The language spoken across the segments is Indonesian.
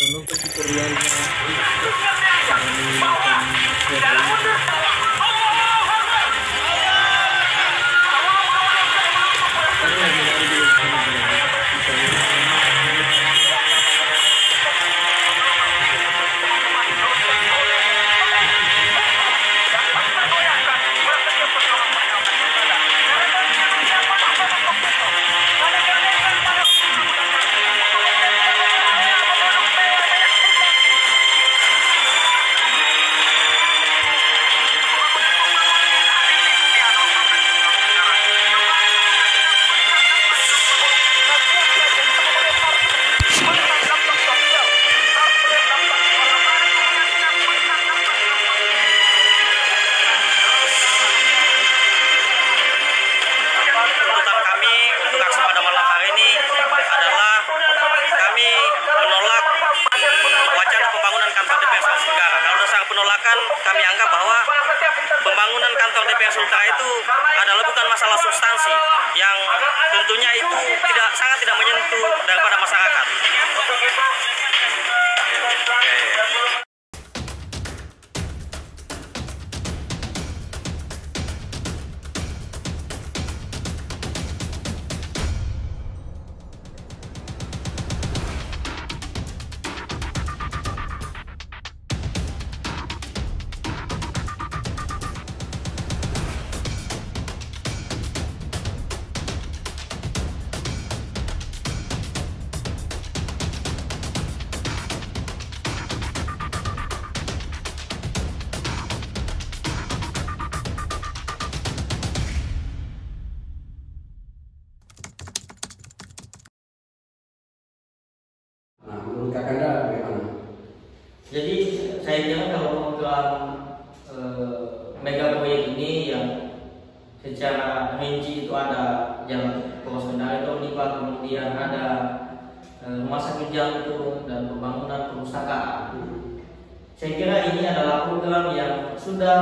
Ano po tutorial na kami anggap bahwa pembangunan kantor DPR Sultra itu adalah bukan masalah substansi yang tentunya itu sangat tidak menyentuh daripada masyarakat. Nah, menurut Kakanda bagaimana? Jadi saya kira kalau program mega proyek ini yang secara rinci itu ada jalan poros kendali Tolipa, kemudian ada rumah sakit jantung dan pembangunan perpustakaan. Saya kira ini adalah program yang sudah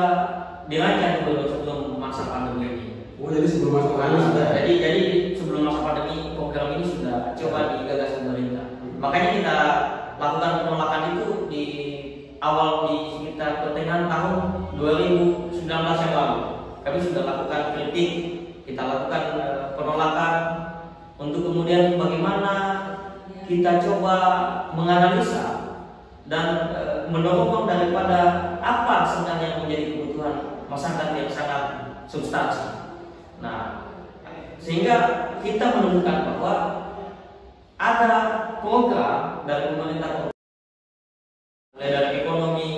dirancang sebelum masa pandemi ini. Oh, jadi sebelum masa pandemi sudah. Jadi sebelum masa pandemi program ini sudah coba digagas pemerintah. Makanya kita lakukan penolakan itu di awal di sekitar pertengahan tahun 2019 yang lalu. Kami sudah lakukan kritik, kita lakukan penolakan untuk kemudian bagaimana kita coba menganalisa dan mendorong daripada apa sebenarnya yang menjadi kebutuhan masyarakat yang sangat substansi. Nah, sehingga kita menemukan bahwa ada program dari pemerintah mulai dari ekonomi,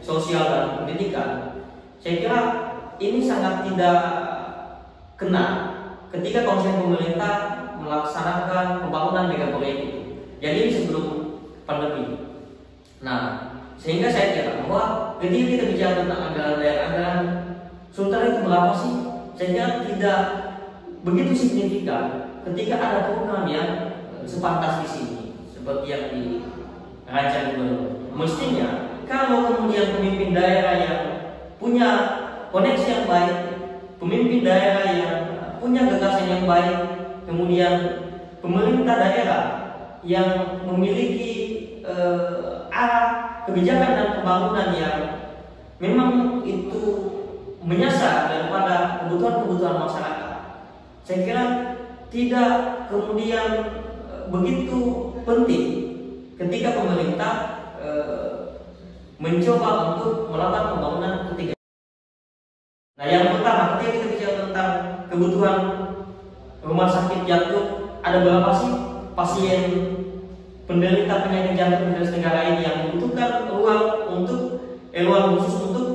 sosial dan pendidikan. Saya kira ini sangat tidak kena ketika konsep pemerintah melaksanakan pembangunan mega proyek itu. Jadi ini sebelum pandemi. Nah, sehingga saya kira bahwa ketika kita bicara tentang anggaran daerah, anggaran Sultra itu berapa sih? Saya kira tidak begitu signifikan ketika ada program yang sepantas di sini seperti yang dirancang gubernur. Mestinya kalau kemudian pemimpin daerah yang punya koneksi yang baik, pemimpin daerah yang punya gagasan yang baik, kemudian pemerintah daerah yang memiliki arah kebijakan dan pembangunan yang memang itu menyasar daripada kebutuhan-kebutuhan masyarakat. Saya kira tidak kemudian begitu penting ketika pemerintah mencoba untuk melakukan pembangunan ketiga. Nah, yang pertama ketika kita bicara tentang kebutuhan rumah sakit jantung, ada berapa sih pasien penderita penyakit jantung di negara ini yang membutuhkan ruang khusus untuk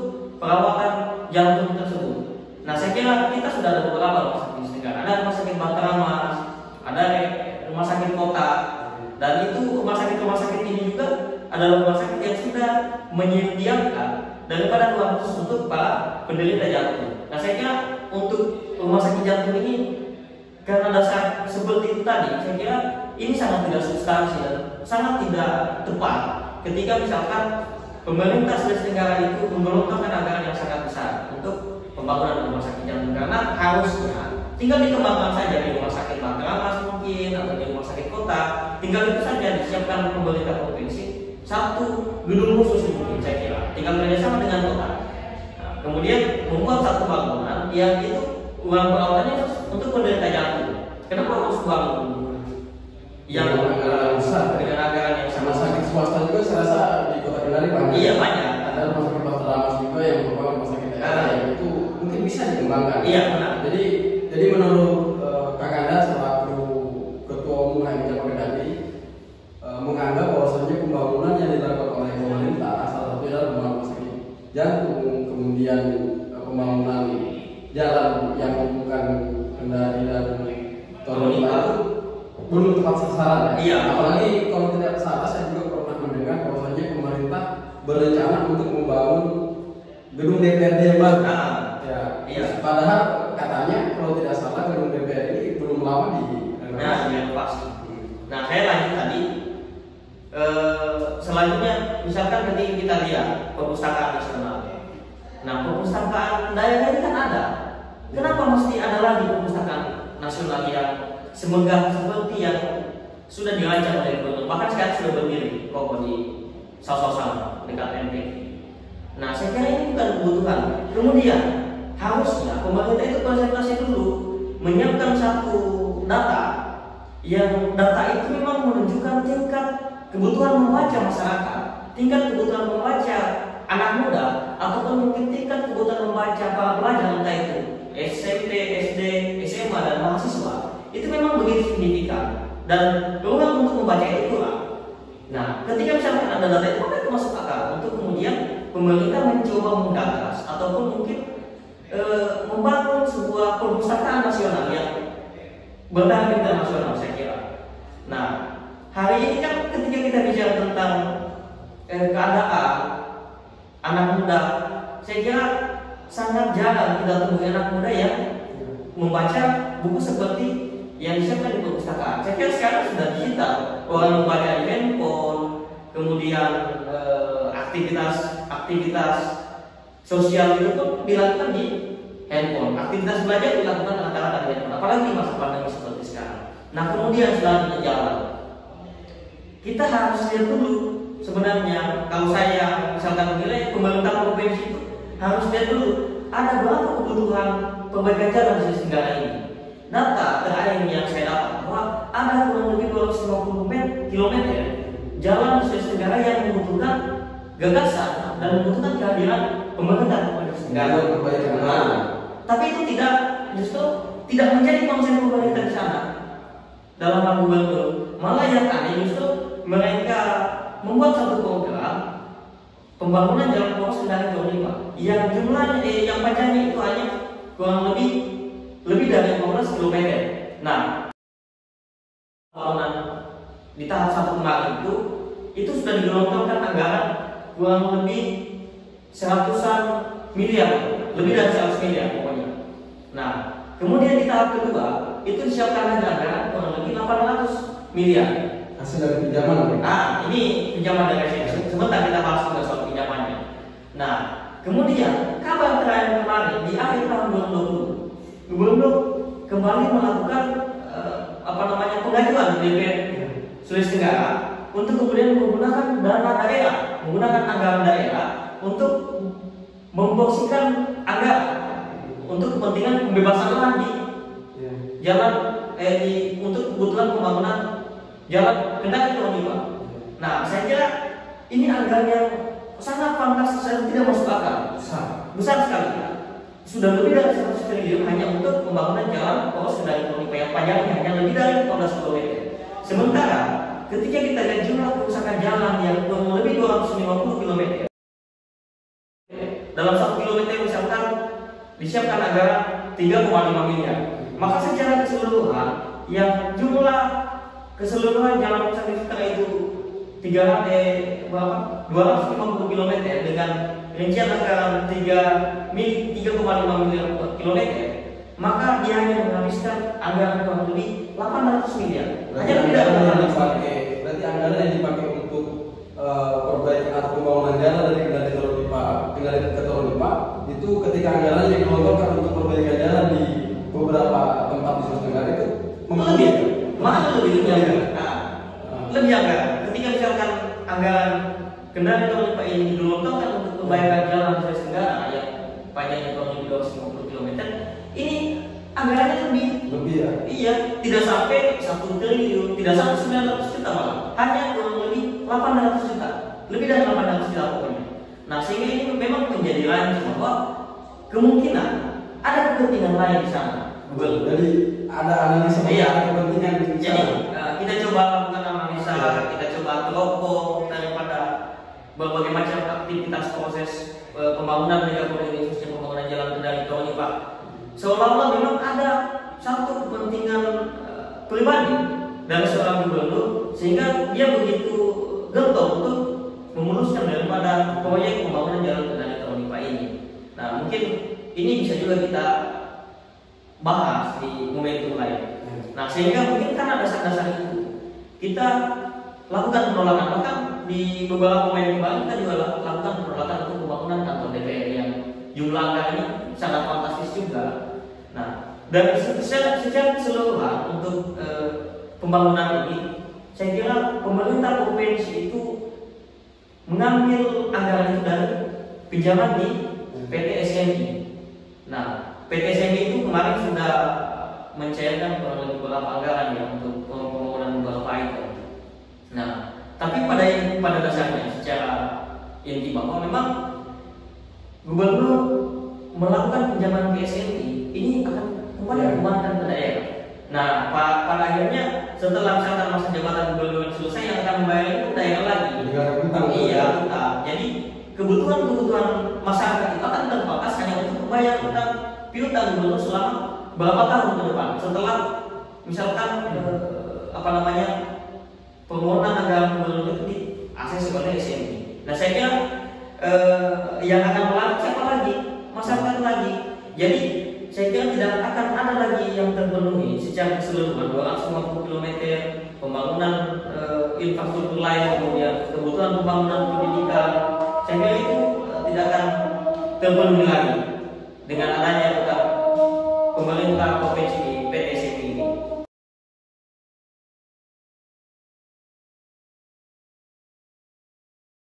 perawatan jantung tersebut. Nah, saya kira kita sudah ada beberapa rumah sakit di negara. Ada rumah sakit Bantaramas, ada rumah sakit kota, dan itu rumah sakit ini juga adalah rumah sakit yang sudah menyediakan daripada ruang khusus untuk para penderita jantung. Nah, saya kira untuk rumah sakit jantung ini karena dasar seperti itu tadi, saya kira ini sangat tidak substansi dan sangat tidak tepat ketika misalkan pemerintah Sulawesi Tenggara itu menggelontorkan anggaran yang sangat besar untuk pembangunan rumah sakit jantung, karena harusnya tinggal dikembangkan saja di rumah sakit Bantaramas mungkin atau di rumah sakit kota, tinggal itu saja disiapkan pemerintah provinsi satu gedung khusus mungkin saya kira, tinggal kerjasama dengan kota. Nah, kemudian membuat satu bangunan yang itu uang perawatannya untuk penderita jantung. Kenapa harus bangun yang anggaran besar dengan anggaran yang sama sama? sakit swasta juga saya rasa di kota Kendari banyak. Iya banyak. Ada rumah sakit Pasar Lamas juga yang merupakan rumah sakit daerah yang itu mungkin bisa dikembangkan. Iya benar. Jadi menurut Kakanda selaku Ketua Umum HMI Kendari menganggap bahwasanya pembangunan yang dilakukan oleh pemerintah salah satunya adalah rumah sakit jantung, kemudian pembangunan jalan yang menghubungkan Kendari dan Toronto itu belum tepat sasaran ya. Iya. Apalagi kalau tidak salah saya juga pernah mendengar bahwasanya pemerintah berencana untuk membangun gedung DPRD yang baru. Nah, Ya. iya. Padahal katanya kalau tidak salah gedung DPR ini belum lama di direnovasi. Nah, saya lanjut tadi. Selanjutnya, misalkan ketika kita lihat perpustakaan nasional. Nah, perpustakaan daerah ini kan ada. Kenapa mesti ada lagi perpustakaan nasional yang semegah seperti yang sudah dirancang oleh gubernur? Bahkan sekarang sudah berdiri kokoh di Sausausan dekat MPK. Nah, saya kira ini bukan kebutuhan. Kemudian harusnya pemerintah itu konsentrasi dulu menyiapkan satu data yang data itu memang menunjukkan tingkat kebutuhan membaca masyarakat, tingkat kebutuhan membaca anak muda, ataupun mungkin tingkat kebutuhan membaca para pelajar entah itu SMP, SD, SMA dan mahasiswa itu memang begitu signifikan dan peluang untuk membaca itu kurang. Nah, ketika misalkan ada data itu maka itu masuk akal untuk kemudian pemerintah mencoba menggagas ataupun mungkin membangun sebuah perpustakaan nasional yang bertaraf internasional saya kira. Nah, hari ini kan ketika kita bicara tentang keadaan anak muda, saya kira sangat jarang kita temui anak muda yang membaca buku seperti yang disiapkan di perpustakaan. Saya kira sekarang sudah digital, orang membaca di handphone, kemudian aktivitas sosial itu pun dilakukan di handphone. Aktivitas belajar dilakukan rata-rata di handphone, apalagi di masa pandemi seperti sekarang. Nah, kemudian selanjutnya jalan. Kita harus lihat dulu sebenarnya kalau saya misalkan menilai pemerintah provinsi itu harus lihat dulu ada berapa kebutuhan perbaikan jalan di Sulawesi Tenggara ini. Data terakhir yang saya dapat bahwa ada kurang lebih 250 km jalan di Sulawesi Tenggara yang membutuhkan gagasan dan membutuhkan kehadiran pemerintah Sulawesi Tenggara. Tapi itu justru tidak menjadi konsen pemerintah di sana dalam hal gubernur. Malah yang aneh justru mereka membuat satu program pembangunan jalan poros Kendari 25 yang jumlahnya yang panjangnya itu hanya kurang lebih dari 15 km. Nah, pembangunan di tahap 1 kemarin itu sudah digelontorkan anggaran kurang lebih 100-an miliar, lebih dari 100 miliar pokoknya. Nah, kemudian di tahap kedua itu disiapkan anggaran kurang lebih 800 miliar. Hasil dari pinjaman. Ini pinjaman dari SDN. Sebentar kita bahas juga soal pinjamannya. Nah, kemudian kabar terakhir kemarin di akhir tahun 2020, gubernur kembali melakukan pengajuan di DPR Sulawesi Tenggara untuk kemudian menggunakan dana daerah, menggunakan anggaran daerah untuk memporsikan anggaran untuk kepentingan pembebasan lahan di jalan untuk kebutuhan pembangunan jalan Kendari 25. Nah, saya kira ini anggaran yang sangat fantastis dan tidak masuk akal. Besar sekali. Sudah lebih dari 100 triliun hanya untuk pembangunan jalan poros Kendari 25 yang panjangnya hanya lebih dari 15 km. Sementara ketika kita lihat jumlah kerusakan jalan yang kurang lebih 250 km, dalam 1 kilometer misalkan disiapkan anggaran 3,5 miliar, maka secara keseluruhan yang jumlah keseluruhan jalan rusak di sekitar itu 250 km dengan rincian anggaran 3,5 miliar kilometer, maka dia hanya menghabiskan anggaran kurang lebih 800 miliar. Hanya tidak berarti anggaran yang dipakai untuk perbaikan atau pembangunan jalan dari Kendari ke Toronto itu ketika anggaran yang digelontorkan untuk perbaikan jalan di beberapa tempat di Sulawesi Tenggara itu lebih anggaran. Ketika misalkan anggaran tahun Pak ini digelontorkan untuk perbaikan jalan Sulawesi Tenggara yang panjangnya kurang lebih 250 km, ini anggarannya Lebih ya. iya, tidak sampai 1 triliun, tidak sampai 900 juta malah, hanya kurang lebih 800 juta, lebih dari 800 juta pokoknya. Nah sehingga ini memang menjadi lancang bahwa kemungkinan ada kepentingan lain di sana. Jadi ada analisa kepentingan di Jadi kita coba lakukan analisa, kita coba teropong daripada berbagai macam aktivitas proses pembangunan megaproyek, khususnya pembangunan jalan kendali tol ini Pak. Seolah-olah memang ada satu kepentingan pribadi dari seorang gubernur sehingga dia begitu gentar untuk memuluskan daripada proyek pembangunan jalan kendali tol ini. Nah mungkin ini bisa juga kita bahas di momentum lain. Nah sehingga mungkin karena dasar-dasar itu kita lakukan penolakan, bahkan di beberapa momentum lain kita juga lakukan penolakan untuk pembangunan kantor DPR yang jumlah anggarannya sangat fantastis juga. Nah dan secara keseluruhan untuk pembangunan ini, saya kira pemerintah provinsi itu mengambil anggaran itu dari pinjaman di PT SMI. Nah PT SMI itu kemarin sudah mencairkan beberapa anggaran ya untuk pembangunan beberapa item. Nah, tapi pada dasarnya secara inti bahwa memang gubernur melakukan pinjaman ke SMI ini akan kembali dikembalikan ke daerah. Nah, pada akhirnya setelah misalkan masa jabatan gubernur selesai, yang akan membayar itu daerah lagi. Iya, utang. Jadi kebutuhan masyarakat itu akan terbatas hanya untuk membayar utang piutang gubernur selama berapa tahun ke depan setelah misalkan permohonan anggaran gubernur itu di akses oleh SMI. Nah saya kira yang akan melanjut siapa lagi? Masyarakat lagi. Jadi saya kira tidak akan ada lagi yang terpenuhi secara keseluruhan 250 km pembangunan infrastruktur lain, kemudian kebutuhan pembangunan pendidikan. Saya kira itu tidak akan terpenuhi lagi dengan adanya pemerintah provinsi